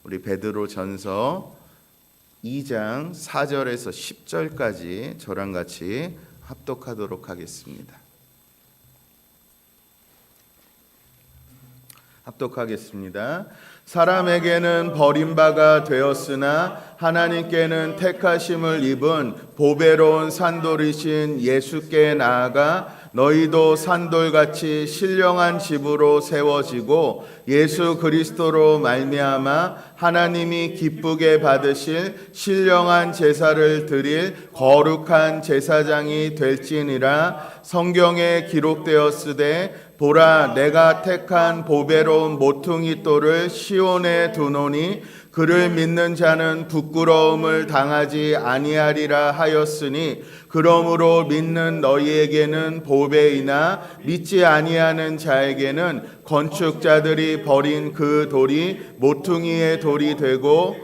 우리 베드로전서 2장 4절에서 10절까지 저랑 같이 합독하도록 하겠습니다. 합독하겠습니다. 사람에게는 버림바가 되었으나 하나님께는 택하심을 입은 보배로운 산돌이신 예수께 나아가 너희도 산돌같이 신령한 집으로 세워지고 예수 그리스도로 말미암아 하나님이 기쁘게 받으실 신령한 제사를 드릴 거룩한 제사장이 될지니라. 성경에 기록되었으되 보라, 내가 택한 보배로운 모퉁이 돌을 시온에 두노니 그를 믿는 자는 부끄러움을 당하지 아니하리라 하였으니, 그러므로 믿는 너희에게는 보배이나 믿지 아니하는 자에게는 건축자들이 버린 그 돌이 모퉁이의 돌이 되고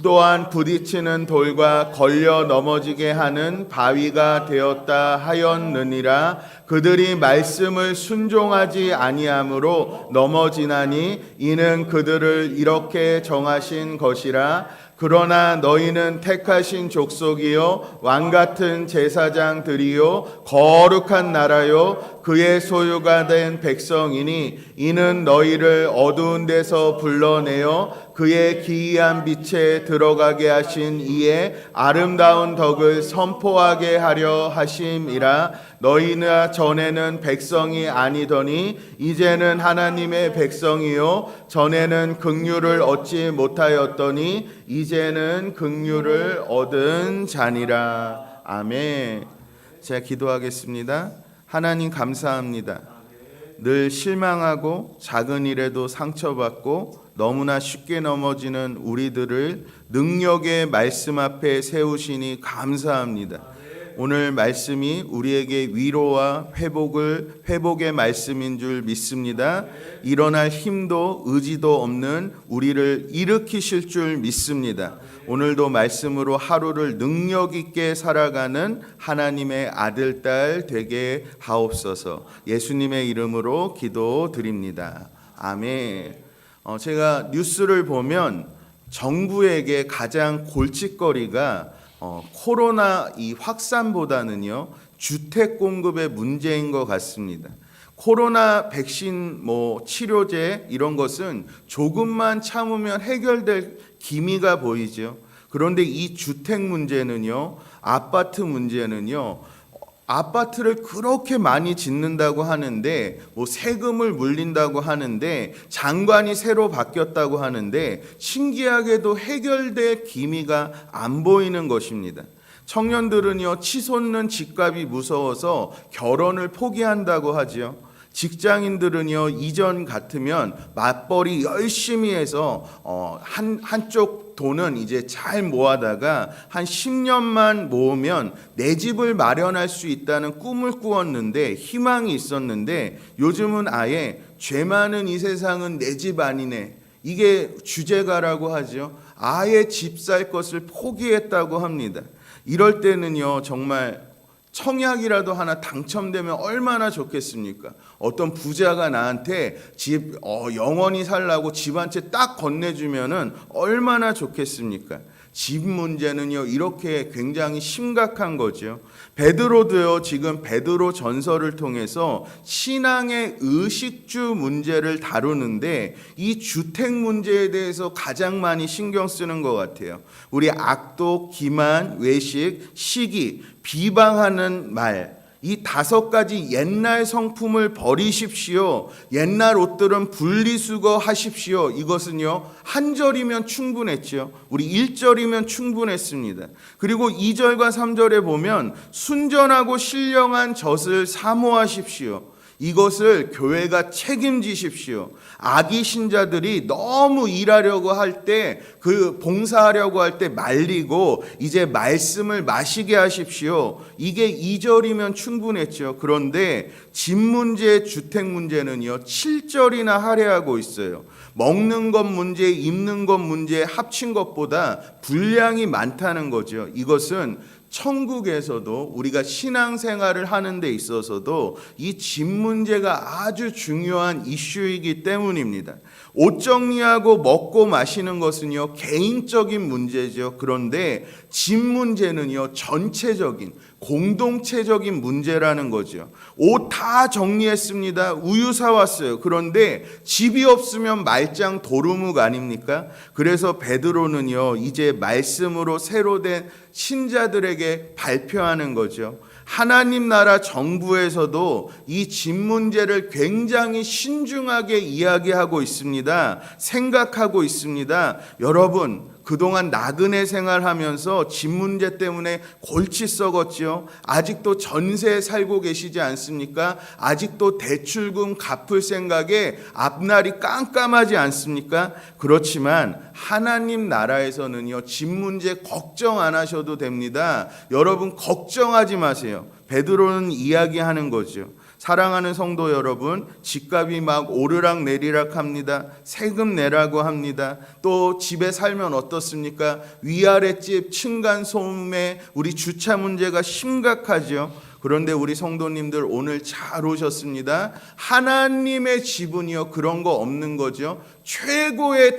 또한 부딪히는 돌과 걸려 넘어지게 하는 바위가 되었다 하였느니라. 그들이 말씀을 순종하지 아니함으로 넘어지나니 이는 그들을 이렇게 정하신 것이라. 그러나 너희는 택하신 족속이요 왕같은 제사장들이요 거룩한 나라요 그의 소유가 된 백성이니 이는 너희를 어두운 데서 불러내어 그의 기이한 빛에 들어가게 하신 이의 아름다운 덕을 선포하게 하려 하심이라. 너희나 전에는 백성이 아니더니 이제는 하나님의 백성이요 전에는 긍휼을 얻지 못하였더니 이제는 긍휼을 얻은 자니라. 아멘. 제가 기도하겠습니다. 하나님 감사합니다. 늘 실망하고 작은 일에도 상처받고 너무나 쉽게 넘어지는 우리들을 능력의 말씀 앞에 세우시니 감사합니다. 오늘 말씀이 우리에게 위로와 회복의 말씀인 줄 믿습니다. 일어날 힘도 의지도 없는 우리를 일으키실 줄 믿습니다. 오늘도 말씀으로 하루를 능력 있게 살아가는 하나님의 아들, 딸 되게 하옵소서. 예수님의 이름으로 기도드립니다. 아멘. 제가 뉴스를 보면 정부에게 가장 골칫거리가 코로나 이 확산보다는요 주택 공급의 문제인 것 같습니다. 코로나 백신 치료제 이런 것은 조금만 참으면 해결될 기미가 보이죠. 그런데 이 주택 문제는요, 아파트 문제는요, 아파트를 그렇게 많이 짓는다고 하는데 세금을 물린다고 하는데 장관이 새로 바뀌었다고 하는데 신기하게도 해결될 기미가 안 보이는 것입니다. 청년들은요 치솟는 집값이 무서워서 결혼을 포기한다고 하지요. 직장인들은요 이전 같으면 맞벌이 열심히 해서 한쪽 돈은 이제 잘 모아다가 한 10년만 모으면 내 집을 마련할 수 있다는 꿈을 꾸었는데 희망이 있었는데 요즘은 아예 죄 많은 이 세상은 내 집 아니네, 이게 주제가라고 하죠. 아예 집 살 것을 포기했다고 합니다. 이럴 때는요 정말 청약이라도 하나 당첨되면 얼마나 좋겠습니까? 어떤 부자가 나한테 집 영원히 살라고 집 한 채 딱 건네주면은 얼마나 좋겠습니까? 집 문제는요 이렇게 굉장히 심각한 거죠. 베드로도요 지금 베드로 전서를 통해서 신앙의 의식주 문제를 다루는데 이 주택 문제에 대해서 가장 많이 신경 쓰는 것 같아요. 우리 악독, 기만, 외식, 시기, 비방하는 말, 이 5가지 옛날 성품을 버리십시오. 옛날 옷들은 분리수거 하십시오. 이것은요 한 절이면 충분했죠. 우리 1절이면 충분했습니다. 그리고 2절과 3절에 보면 순전하고 신령한 젖을 사모하십시오. 이것을 교회가 책임지십시오. 악의 신자들이 너무 일하려고 할 때, 봉사하려고 할 때 말리고 이제 말씀을 마시게 하십시오. 이게 2절이면 충분했죠. 그런데 집 문제, 주택 문제는요 7절이나 할애하고 있어요. 먹는 것 문제, 입는 것 문제 합친 것보다 분량이 많다는 거죠. 이것은 천국에서도 우리가 신앙생활을 하는 데 있어서도 이 집 문제가 아주 중요한 이슈이기 때문입니다. 옷 정리하고 먹고 마시는 것은요, 개인적인 문제죠. 그런데 집 문제는요, 전체적인, 공동체적인 문제라는 거죠. 옷 다 정리했습니다. 우유 사왔어요. 그런데 집이 없으면 말짱 도루묵 아닙니까? 그래서 베드로는요, 이제 말씀으로 새로 된 신자들에게 발표하는 거죠. 하나님 나라 정부에서도 이 집 문제를 굉장히 신중하게 이야기하고 있습니다. 생각하고 있습니다. 여러분, 그동안 나그네 생활하면서 집 문제 때문에 골치 썩었지요. 아직도 전세에 살고 계시지 않습니까? 아직도 대출금 갚을 생각에 앞날이 깜깜하지 않습니까? 그렇지만 하나님 나라에서는요, 집 문제 걱정 안 하셔도 됩니다. 여러분, 걱정하지 마세요. 베드로는 이야기하는 거죠. 사랑하는 성도 여러분, 집값이 막 오르락 내리락 합니다. 세금 내라고 합니다. 또 집에 살면 어떻습니까? 위아랫집 층간 소음에 우리 주차 문제가 심각하죠. 그런데 우리 성도님들 오늘 잘 오셨습니다. 하나님의 집은요, 그런 거 없는 거죠. 최고의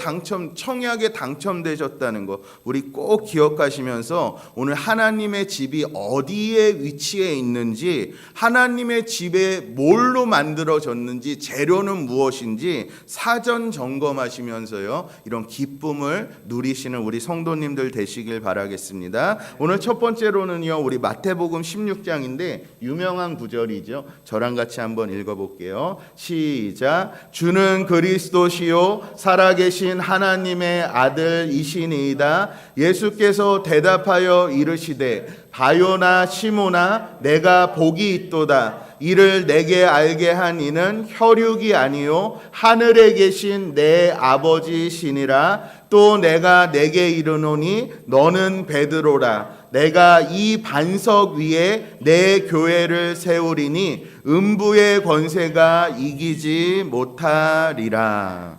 청약에 당첨되셨다는 거 우리 꼭 기억하시면서 오늘 하나님의 집이 어디에 위치해 있는지, 하나님의 집에 뭘로 만들어졌는지, 재료는 무엇인지 사전 점검하시면서요, 이런 기쁨을 누리시는 우리 성도님들 되시길 바라겠습니다. 오늘 첫 번째로는요, 우리 마태복음 16장인데 유명한 구절이죠. 저랑 같이 한번 읽어볼게요. 시작. 주는 그리스도시요 살아계신 하나님의 아들이시니이다. 예수께서 대답하여 이르시되 바요나 시모나 내가 복이 있도다. 이를 내게 알게 한 이는 혈육이 아니요 하늘에 계신 내 아버지시니라. 또 내가 내게 이르노니 너는 베드로라. 내가 이 반석 위에 내 교회를 세우리니 음부의 권세가 이기지 못하리라.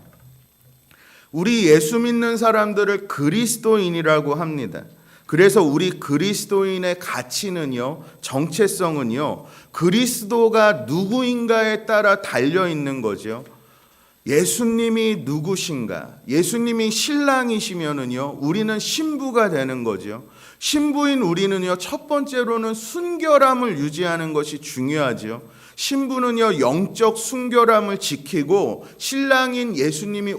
우리 예수 믿는 사람들을 그리스도인이라고 합니다. 그래서 우리 그리스도인의 가치는요, 정체성은요, 그리스도가 누구인가에 따라 달려 있는 거죠. 예수님이 누구신가? 예수님이 신랑이시면은요, 우리는 신부가 되는 거죠. 신부인 우리는요, 첫 번째로는 순결함을 유지하는 것이 중요하죠. 신부는요, 영적 순결함을 지키고 신랑인 예수님이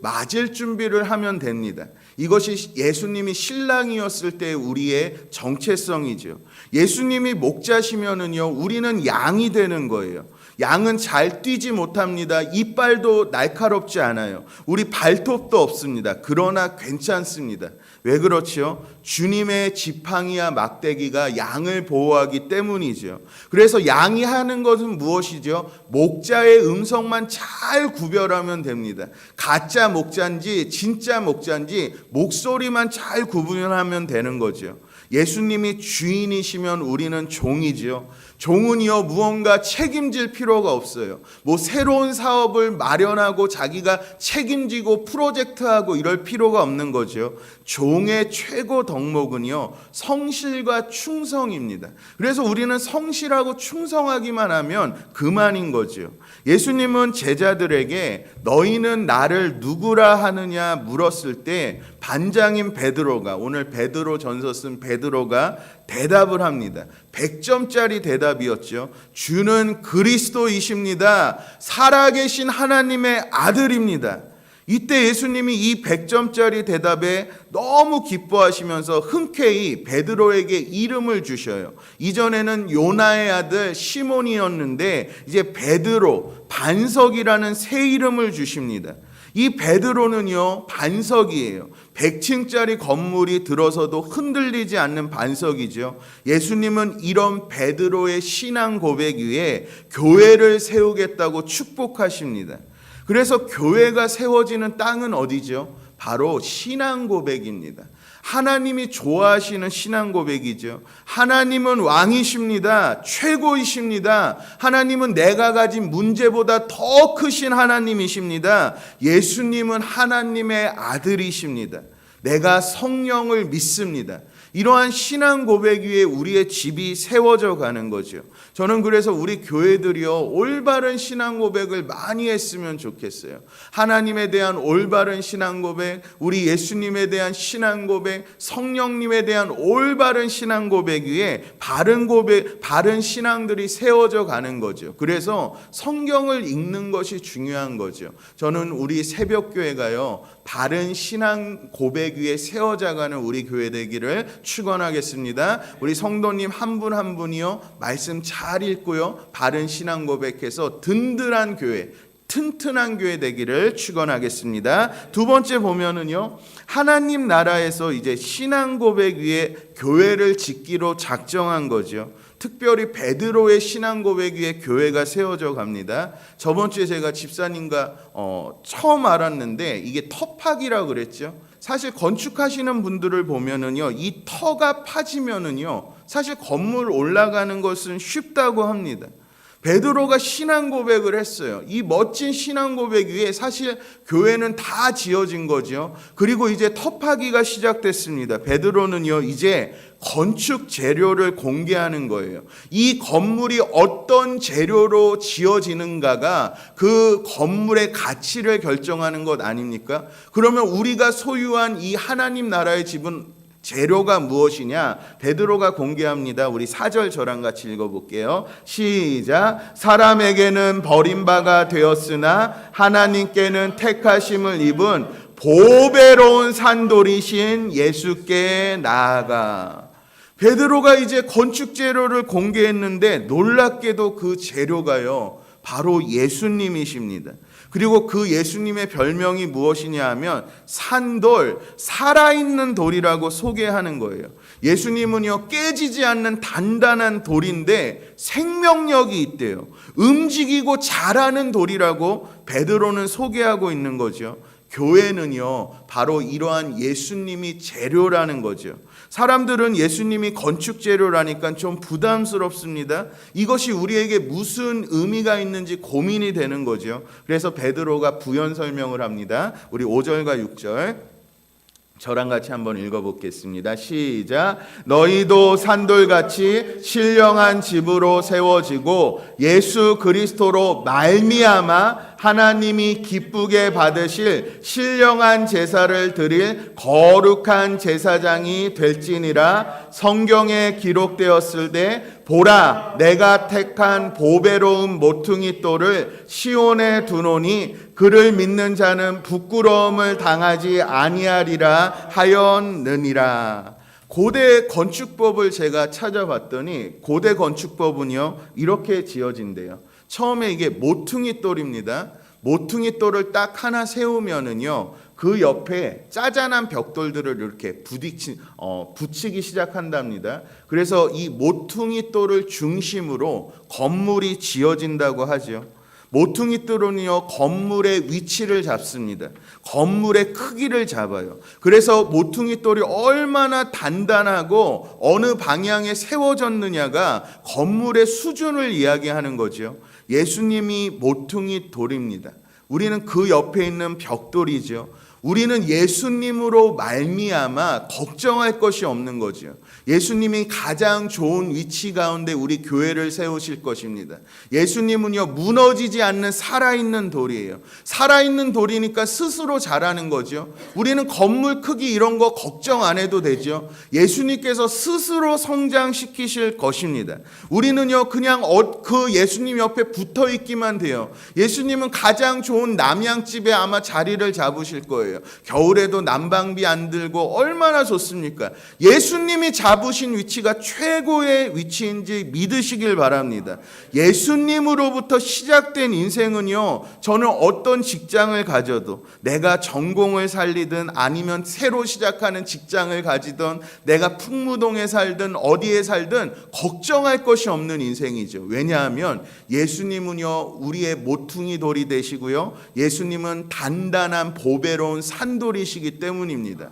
맞을 준비를 하면 됩니다. 이것이 예수님이 신랑이었을 때 우리의 정체성이죠. 예수님이 목자시면은요, 우리는 양이 되는 거예요. 양은 잘 뛰지 못합니다. 이빨도 날카롭지 않아요. 우리 발톱도 없습니다. 그러나 괜찮습니다. 왜 그렇죠? 주님의 지팡이와 막대기가 양을 보호하기 때문이죠. 그래서 양이 하는 것은 무엇이죠? 목자의 음성만 잘 구별하면 됩니다. 가짜 목자인지 진짜 목자인지 목소리만 잘 구분하면 되는 거죠. 예수님이 주인이시면 우리는 종이죠. 종은요, 무언가 책임질 필요가 없어요. 새로운 사업을 마련하고 자기가 책임지고 프로젝트하고 이럴 필요가 없는 거죠. 종의 최고 덕목은요, 성실과 충성입니다. 그래서 우리는 성실하고 충성하기만 하면 그만인 거죠. 예수님은 제자들에게 너희는 나를 누구라 하느냐 물었을 때 반장인 베드로가, 오늘 베드로 전서 쓴 베드로가 대답을 합니다. 100점짜리 대답이었죠. 주는 그리스도이십니다. 살아계신 하나님의 아들입니다. 이때 예수님이 이 100점짜리 대답에 너무 기뻐하시면서 흔쾌히 베드로에게 이름을 주셔요. 이전에는 요나의 아들 시몬이었는데 이제 베드로, 반석이라는 새 이름을 주십니다. 이 베드로는요, 반석이에요. 100층짜리 건물이 들어서도 흔들리지 않는 반석이죠. 예수님은 이런 베드로의 신앙 고백 위에 교회를 세우겠다고 축복하십니다. 그래서 교회가 세워지는 땅은 어디죠? 바로 신앙 고백입니다. 하나님이 좋아하시는 신앙 고백이죠. 하나님은 왕이십니다. 최고이십니다. 하나님은 내가 가진 문제보다 더 크신 하나님이십니다. 예수님은 하나님의 아들이십니다. 내가 성령을 믿습니다. 이러한 신앙 고백 위에 우리의 집이 세워져 가는 거죠. 저는 그래서 우리 교회들이요, 올바른 신앙 고백을 많이 했으면 좋겠어요. 하나님에 대한 올바른 신앙 고백, 우리 예수님에 대한 신앙 고백, 성령님에 대한 올바른 신앙 고백 위에 바른 고백, 바른 신앙들이 세워져 가는 거죠. 그래서 성경을 읽는 것이 중요한 거죠. 저는 우리 새벽교회가요, 바른 신앙 고백 위에 세워져 가는 우리 교회 되기를 축원하겠습니다. 우리 성도님 한 분 한 분이요, 말씀 잘 읽고요, 바른 신앙 고백해서 든든한 교회, 튼튼한 교회 되기를 축원하겠습니다. 두 번째 보면은요, 하나님 나라에서 이제 신앙 고백 위에 교회를 짓기로 작정한 거죠. 특별히 베드로의 신앙 고백 위에 교회가 세워져 갑니다. 저번 주에 제가 집사님과 처음 알았는데 이게 터파기라고 그랬죠. 사실 건축하시는 분들을 보면은요, 이 터가 파지면은요, 사실 건물 올라가는 것은 쉽다고 합니다. 베드로가 신앙 고백을 했어요. 이 멋진 신앙 고백 위에 사실 교회는 다 지어진 거죠. 그리고 이제 터파기가 시작됐습니다. 베드로는요, 이제 건축 재료를 공개하는 거예요. 이 건물이 어떤 재료로 지어지는가가 그 건물의 가치를 결정하는 것 아닙니까? 그러면 우리가 소유한 이 하나님 나라의 집은 재료가 무엇이냐? 베드로가 공개합니다. 우리 4절 저랑 같이 읽어볼게요. 시작. 사람에게는 버림바가 되었으나 하나님께는 택하심을 입은 보배로운 산돌이신 예수께 나아가. 베드로가 이제 건축 재료를 공개했는데 놀랍게도 그 재료가요, 바로 예수님이십니다. 그리고 그 예수님의 별명이 무엇이냐 하면 산돌, 살아있는 돌이라고 소개하는 거예요. 예수님은요, 깨지지 않는 단단한 돌인데 생명력이 있대요. 움직이고 자라는 돌이라고 베드로는 소개하고 있는 거죠. 교회는요, 바로 이러한 예수님이 재료라는 거죠. 사람들은 예수님이 건축 재료라니까 좀 부담스럽습니다. 이것이 우리에게 무슨 의미가 있는지 고민이 되는 거죠. 그래서 베드로가 부연 설명을 합니다. 우리 5절과 6절 저랑 같이 한번 읽어보겠습니다. 시작. 너희도 산돌같이 신령한 집으로 세워지고 예수 그리스도로 말미암아 하나님이 기쁘게 받으실 신령한 제사를 드릴 거룩한 제사장이 될지니라. 성경에 기록되었을 때 보라, 내가 택한 보배로운 모퉁이 돌을 시온에 두노니 그를 믿는 자는 부끄러움을 당하지 아니하리라 하였느니라. 고대 건축법을 제가 찾아봤더니 고대 건축법은요, 이렇게 지어진대요. 처음에 이게 모퉁이 돌입니다. 모퉁이 돌을 딱 하나 세우면은요, 그 옆에 짜잔한 벽돌들을 이렇게 붙이기 시작한답니다. 그래서 이 모퉁이 돌을 중심으로 건물이 지어진다고 하죠. 모퉁이 돌은요, 건물의 위치를 잡습니다. 건물의 크기를 잡아요. 그래서 모퉁이 돌이 얼마나 단단하고 어느 방향에 세워졌느냐가 건물의 수준을 이야기하는 거죠. 예수님이 모퉁이 돌입니다. 우리는 그 옆에 있는 벽돌이죠. 우리는 예수님으로 말미암아 걱정할 것이 없는 거죠. 예수님이 가장 좋은 위치 가운데 우리 교회를 세우실 것입니다. 예수님은요, 무너지지 않는 살아있는 돌이에요. 살아있는 돌이니까 스스로 자라는 거죠. 우리는 건물 크기 이런 거 걱정 안 해도 되죠. 예수님께서 스스로 성장시키실 것입니다. 우리는요, 그냥 그 예수님 옆에 붙어 있기만 돼요. 예수님은 가장 좋은 남양집에 아마 자리를 잡으실 거예요. 겨울에도 난방비 안 들고 얼마나 좋습니까? 예수님이 잡으신 위치가 최고의 위치인지 믿으시길 바랍니다. 예수님으로부터 시작된 인생은요, 저는 어떤 직장을 가져도, 내가 전공을 살리든 아니면 새로 시작하는 직장을 가지든 내가 풍무동에 살든 어디에 살든 걱정할 것이 없는 인생이죠. 왜냐하면 예수님은요, 우리의 모퉁이 돌이 되시고요, 예수님은 단단한 보배로운 산돌이시기 때문입니다.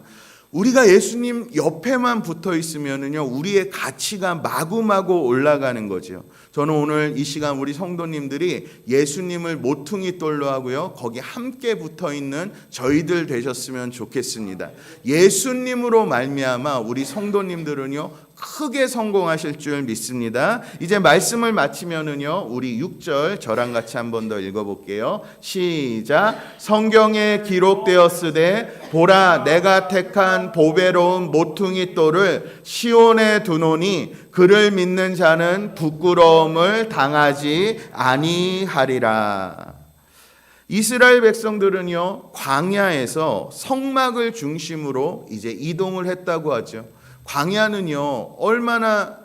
우리가 예수님 옆에만 붙어 있으면은요, 우리의 가치가 마구마구 올라가는 거죠. 저는 오늘 이 시간 우리 성도님들이 예수님을 모퉁이 돌로 하고요, 거기 함께 붙어 있는 저희들 되셨으면 좋겠습니다. 예수님으로 말미암아 우리 성도님들은요, 크게 성공하실 줄 믿습니다. 이제 말씀을 마치면은요, 우리 6절 저랑 같이 한 번 더 읽어볼게요. 시작. 성경에 기록되었으되 보라 내가 택한 보배로운 모퉁이 돌을 시온에 두노니 그를 믿는 자는 부끄러움을 당하지 아니하리라. 이스라엘 백성들은요, 광야에서 성막을 중심으로 이제 이동을 했다고 하죠. 광야는요, 얼마나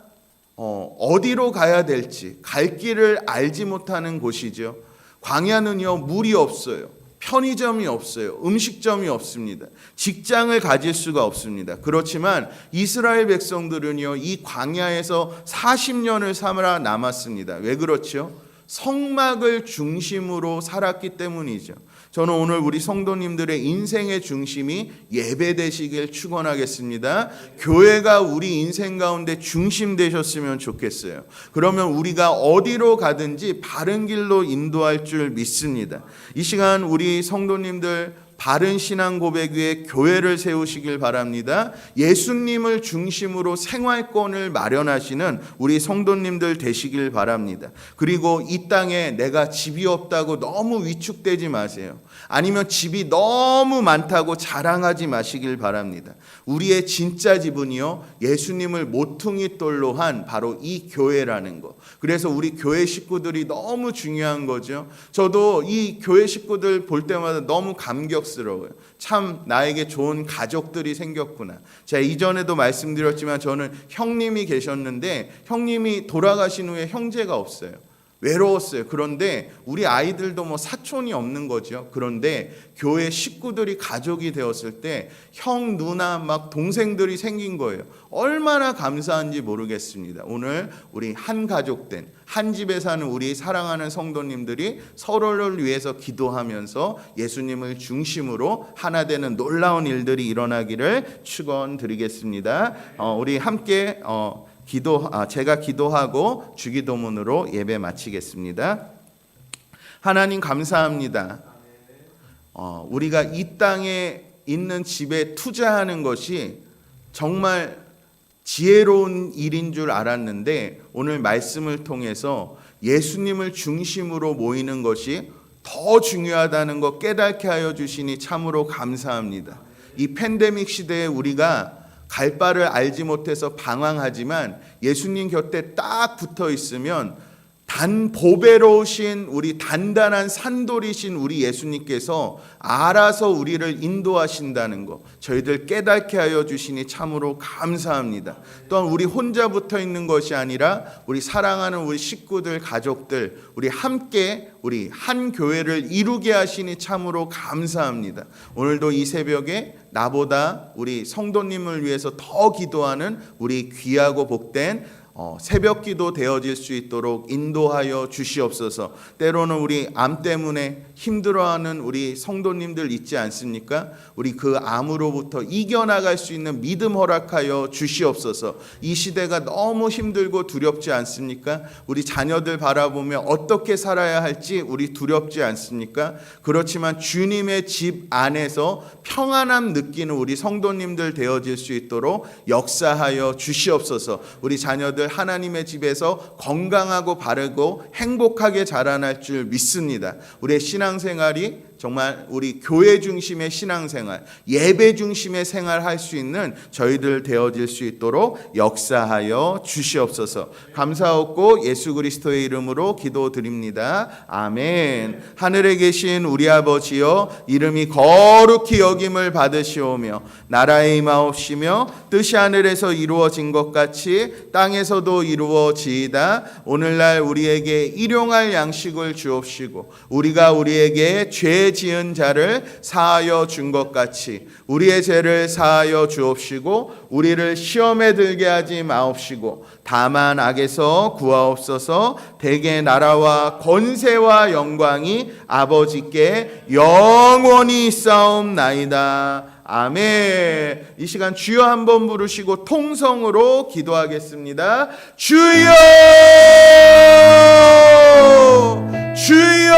어디로 가야 될지 갈 길을 알지 못하는 곳이죠. 광야는요, 물이 없어요. 편의점이 없어요. 음식점이 없습니다. 직장을 가질 수가 없습니다. 그렇지만 이스라엘 백성들은요, 이 광야에서 40년을 살아남았습니다. 왜 그렇죠? 성막을 중심으로 살았기 때문이죠. 저는 오늘 우리 성도님들의 인생의 중심이 예배 되시길 축원하겠습니다. 교회가 우리 인생 가운데 중심 되셨으면 좋겠어요. 그러면 우리가 어디로 가든지 바른 길로 인도할 줄 믿습니다. 이 시간 우리 성도님들 바른 신앙 고백 위에 교회를 세우시길 바랍니다. 예수님을 중심으로 생활권을 마련하시는 우리 성도님들 되시길 바랍니다. 그리고 이 땅에 내가 집이 없다고 너무 위축되지 마세요. 아니면 집이 너무 많다고 자랑하지 마시길 바랍니다. 우리의 진짜 집은요, 예수님을 모퉁이 돌로 한 바로 이 교회라는 거. 그래서 우리 교회 식구들이 너무 중요한 거죠. 저도 이 교회 식구들 볼 때마다 너무 감격스러워요. 참 나에게 좋은 가족들이 생겼구나. 제가 이전에도 말씀드렸지만 저는 형님이 계셨는데 형님이 돌아가신 후에 형제가 없어요. 외로웠어요. 그런데 우리 아이들도 뭐 사촌이 없는 거죠. 그런데 교회 식구들이 가족이 되었을 때 형, 누나, 막 동생들이 생긴 거예요. 얼마나 감사한지 모르겠습니다. 오늘 우리 한 가족된 한 집에 사는 우리 사랑하는 성도님들이 서로를 위해서 기도하면서 예수님을 중심으로 하나 되는 놀라운 일들이 일어나기를 축원드리겠습니다. 우리 함께 제가 기도하고 주기도문으로 예배 마치겠습니다. 하나님 감사합니다. 우리가 이 땅에 있는 집에 투자하는 것이 정말 지혜로운 일인 줄 알았는데 오늘 말씀을 통해서 예수님을 중심으로 모이는 것이 더 중요하다는 것 깨닫게 하여 주시니 참으로 감사합니다. 이 팬데믹 시대에 우리가 갈 바를 알지 못해서 방황하지만 예수님 곁에 딱 붙어 있으면 보배로우신 우리 단단한 산돌이신 우리 예수님께서 알아서 우리를 인도하신다는 것 저희들 깨닫게 하여 주시니 참으로 감사합니다. 또한 우리 혼자 붙어 있는 것이 아니라 우리 사랑하는 우리 식구들, 가족들 우리 함께 우리 한 교회를 이루게 하시니 참으로 감사합니다. 오늘도 이 새벽에 나보다 우리 성도님을 위해서 더 기도하는 우리 귀하고 복된 새벽 기도 되어질 수 있도록 인도하여 주시옵소서. 때로는 우리 암 때문에 힘들어하는 우리 성도님들 있지 않습니까? 우리 그 암으로부터 이겨나갈 수 있는 믿음 허락하여 주시옵소서. 이 시대가 너무 힘들고 두렵지 않습니까? 우리 자녀들 바라보며 어떻게 살아야 할지 우리 두렵지 않습니까? 그렇지만 주님의 집 안에서 평안함 느끼는 우리 성도님들 되어질 수 있도록 역사하여 주시옵소서. 우리 자녀들 하나님의 집에서 건강하고 바르고 행복하게 자라날 줄 믿습니다. 우리의 신앙생활이 정말 우리 교회 중심의 신앙생활, 예배 중심의 생활할 수 있는 저희들 되어질 수 있도록 역사하여 주시옵소서. 감사하고 예수 그리스도의 이름으로 기도드립니다. 아멘. 하늘에 계신 우리 아버지여, 이름이 거룩히 여김을 받으시오며 나라의 임하옵시며 뜻이 하늘에서 이루어진 것 같이 땅에서도 이루어지이다. 오늘날 우리에게 일용할 양식을 주옵시고 우리가 우리에게 죄 지은 자를 사하여 준 것 같이 우리의 죄를 사하여 주옵시고 우리를 시험에 들게 하지 마옵시고 다만 악에서 구하옵소서. 대개 나라와 권세와 영광이 아버지께 영원히 있사옵나이다. 아멘. 이 시간 주여 한번 부르시고 통성으로 기도하겠습니다. 주여, 주여.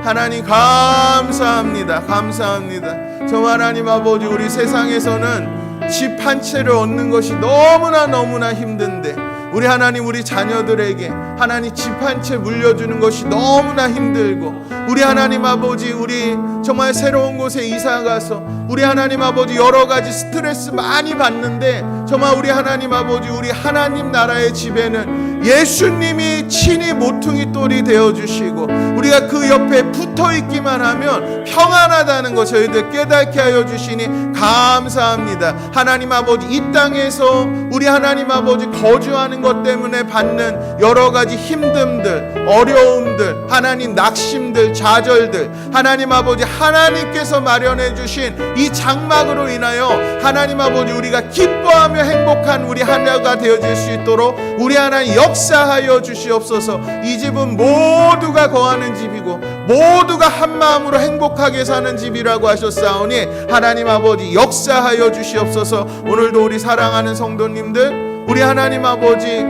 하나님 감사합니다. 감사합니다. 정말 하나님 아버지, 우리 세상에서는 집 한 채를 얻는 것이 너무나 힘든데 우리 하나님, 우리 자녀들에게 하나님 집 한 채 물려주는 것이 너무나 힘들고, 우리 하나님 아버지, 우리 정말 새로운 곳에 이사가서 우리 하나님 아버지 여러 가지 스트레스 많이 받는데, 정말 우리 하나님 아버지, 우리 하나님 나라의 집에는 예수님이 친히 모퉁이 돌이 되어주시고 우리가 그 옆에 붙어있기만 하면 평안하다는 것 저희들 깨닫게 하여 주시니 감사합니다. 하나님 아버지, 이 땅에서 우리 하나님 아버지 거주하는 것 때문에 받는 여러 가지 힘듦들, 어려움들, 하나님 낙심들, 좌절들, 하나님 아버지, 하나님께서 마련해 주신 이 장막으로 인하여 하나님 아버지, 우리가 기뻐하며 행복한 우리 하나가 되어질 수 있도록 우리 하나님 역사하여 주시옵소서. 이 집은 모두가 거하는 집이고 모두가 한 마음으로 행복하게 사는 집이라고 하셨사오니 하나님 아버지 역사하여 주시옵소서. 오늘도 우리 사랑하는 성도님들, 우리 하나님 아버지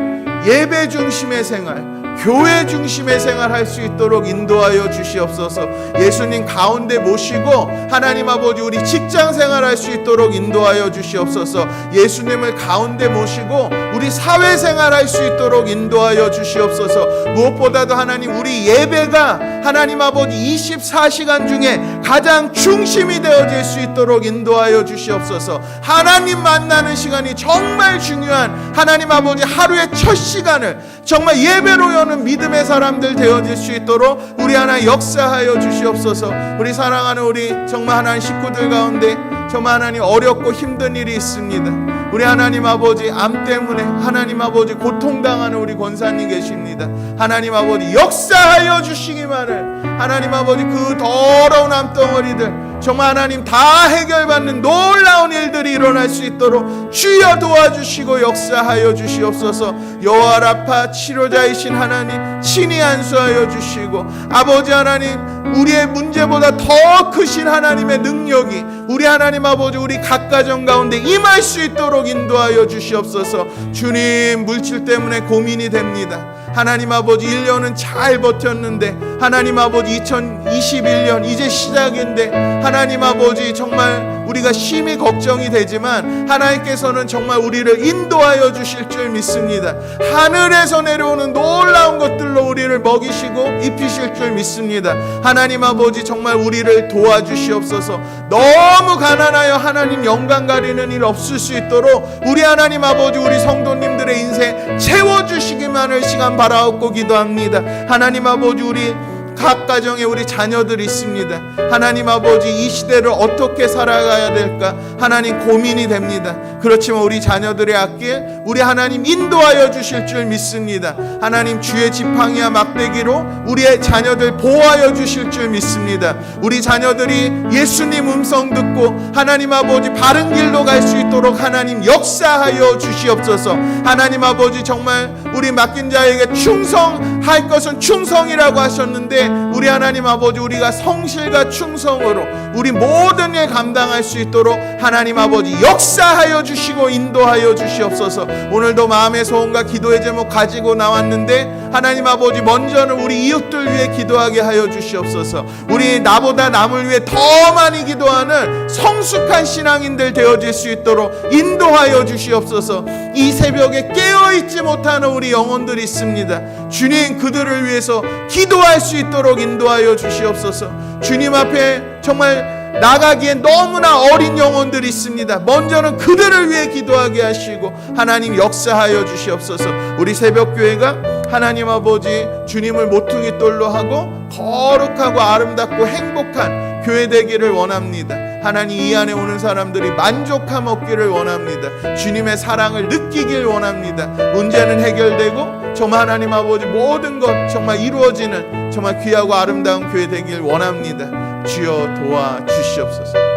예배 중심의 생활, 교회 중심의 생활 할 수 있도록 인도하여 주시옵소서. 예수님 가운데 모시고 하나님 아버지 우리 직장 생활 할 수 있도록 인도하여 주시옵소서. 예수님을 가운데 모시고 우리 사회 생활 할 수 있도록 인도하여 주시옵소서. 무엇보다도 하나님, 우리 예배가 하나님 아버지 24시간 중에 가장 중심이 되어질 수 있도록 인도하여 주시옵소서. 하나님 만나는 시간이 정말 중요한 하나님 아버지 하루의 첫 시간을 정말 예배로 여는 믿음의 사람들 되어질 수 있도록 우리 하나님 역사하여 주시옵소서. 우리 사랑하는 우리 정말 하나님 식구들 가운데 정말 하나님 어렵고 힘든 일이 있습니다. 우리 하나님 아버지 암 때문에 하나님 아버지 고통당하는 우리 권사님 계십니다. 하나님 아버지 역사하여 주시기만을 하나님 아버지 그 더러운 암덩어리들 정말 하나님 다 해결받는 놀라운 일들이 일어날 수 있도록 주여 도와주시고 역사하여 주시옵소서. 여호와 라파 치료자이신 하나님 친히 안수하여 주시고, 아버지 하나님 우리의 문제보다 더 크신 하나님의 능력이 우리 하나님 아버지 우리 각 가정 가운데 임할 수 있도록 인도하여 주시옵소서. 주님, 물질 때문에 고민이 됩니다. 하나님 아버지 1년은 잘 버텼는데 하나님 아버지 2021년 이제 시작인데 하나님 아버지 정말 우리가 심히 걱정이 되지만 하나님께서는 정말 우리를 인도하여 주실 줄 믿습니다. 하늘에서 내려오는 놀라운 것들로 우리를 먹이시고 입히실 줄 믿습니다. 하나님 아버지 정말 우리를 도와주시옵소서. 너무 가난하여 하나님 영광 가리는 일 없을 수 있도록 우리 하나님 아버지 우리 성도님들의 인생 채워주시기만을 시간 바라옵고 기도합니다. 하나님 아버지 우리 각 가정에 우리 자녀들이 있습니다. 하나님 아버지 이 시대를 어떻게 살아가야 될까 하나님 고민이 됩니다. 그렇지만 우리 자녀들의 앞길 우리 하나님 인도하여 주실 줄 믿습니다. 하나님 주의 지팡이와 막대기로 우리의 자녀들 보호하여 주실 줄 믿습니다. 우리 자녀들이 예수님 음성 듣고 하나님 아버지 바른 길로 갈 수 있도록 하나님 역사하여 주시옵소서. 하나님 아버지 정말 우리 맡긴 자에게 충성할 것은 충성이라고 하셨는데 우리 하나님 아버지 우리가 성실과 충성으로 우리 모든 일 감당할 수 있도록 하나님 아버지 역사하여 주시고 인도하여 주시옵소서. 오늘도 마음의 소원과 기도의 제목 가지고 나왔는데 하나님 아버지 먼저는 우리 이웃들 위해 기도하게 하여 주시옵소서. 우리 나보다 남을 위해 더 많이 기도하는 성숙한 신앙인들 되어질 수 있도록 인도하여 주시옵소서. 이 새벽에 깨어있지 못하는 우리 영혼들이 있습니다. 주님, 그들을 위해서 기도할 수 있도록 인도하여 주시옵소서. 주님 앞에 정말 나가기엔 너무나 어린 영혼들이 있습니다. 먼저는 그들을 위해 기도하게 하시고 하나님 역사하여 주시옵소서. 우리 새벽교회가 하나님 아버지 주님을 모퉁이 돌로 하고 거룩하고 아름답고 행복한 교회 되기를 원합니다. 하나님 이 안에 오는 사람들이 만족함 얻기를 원합니다. 주님의 사랑을 느끼길 원합니다. 문제는 해결되고 정말 하나님 아버지 모든 것 정말 이루어지는 정말 귀하고 아름다운 교회 되길 원합니다. 주여 도와주시옵소서.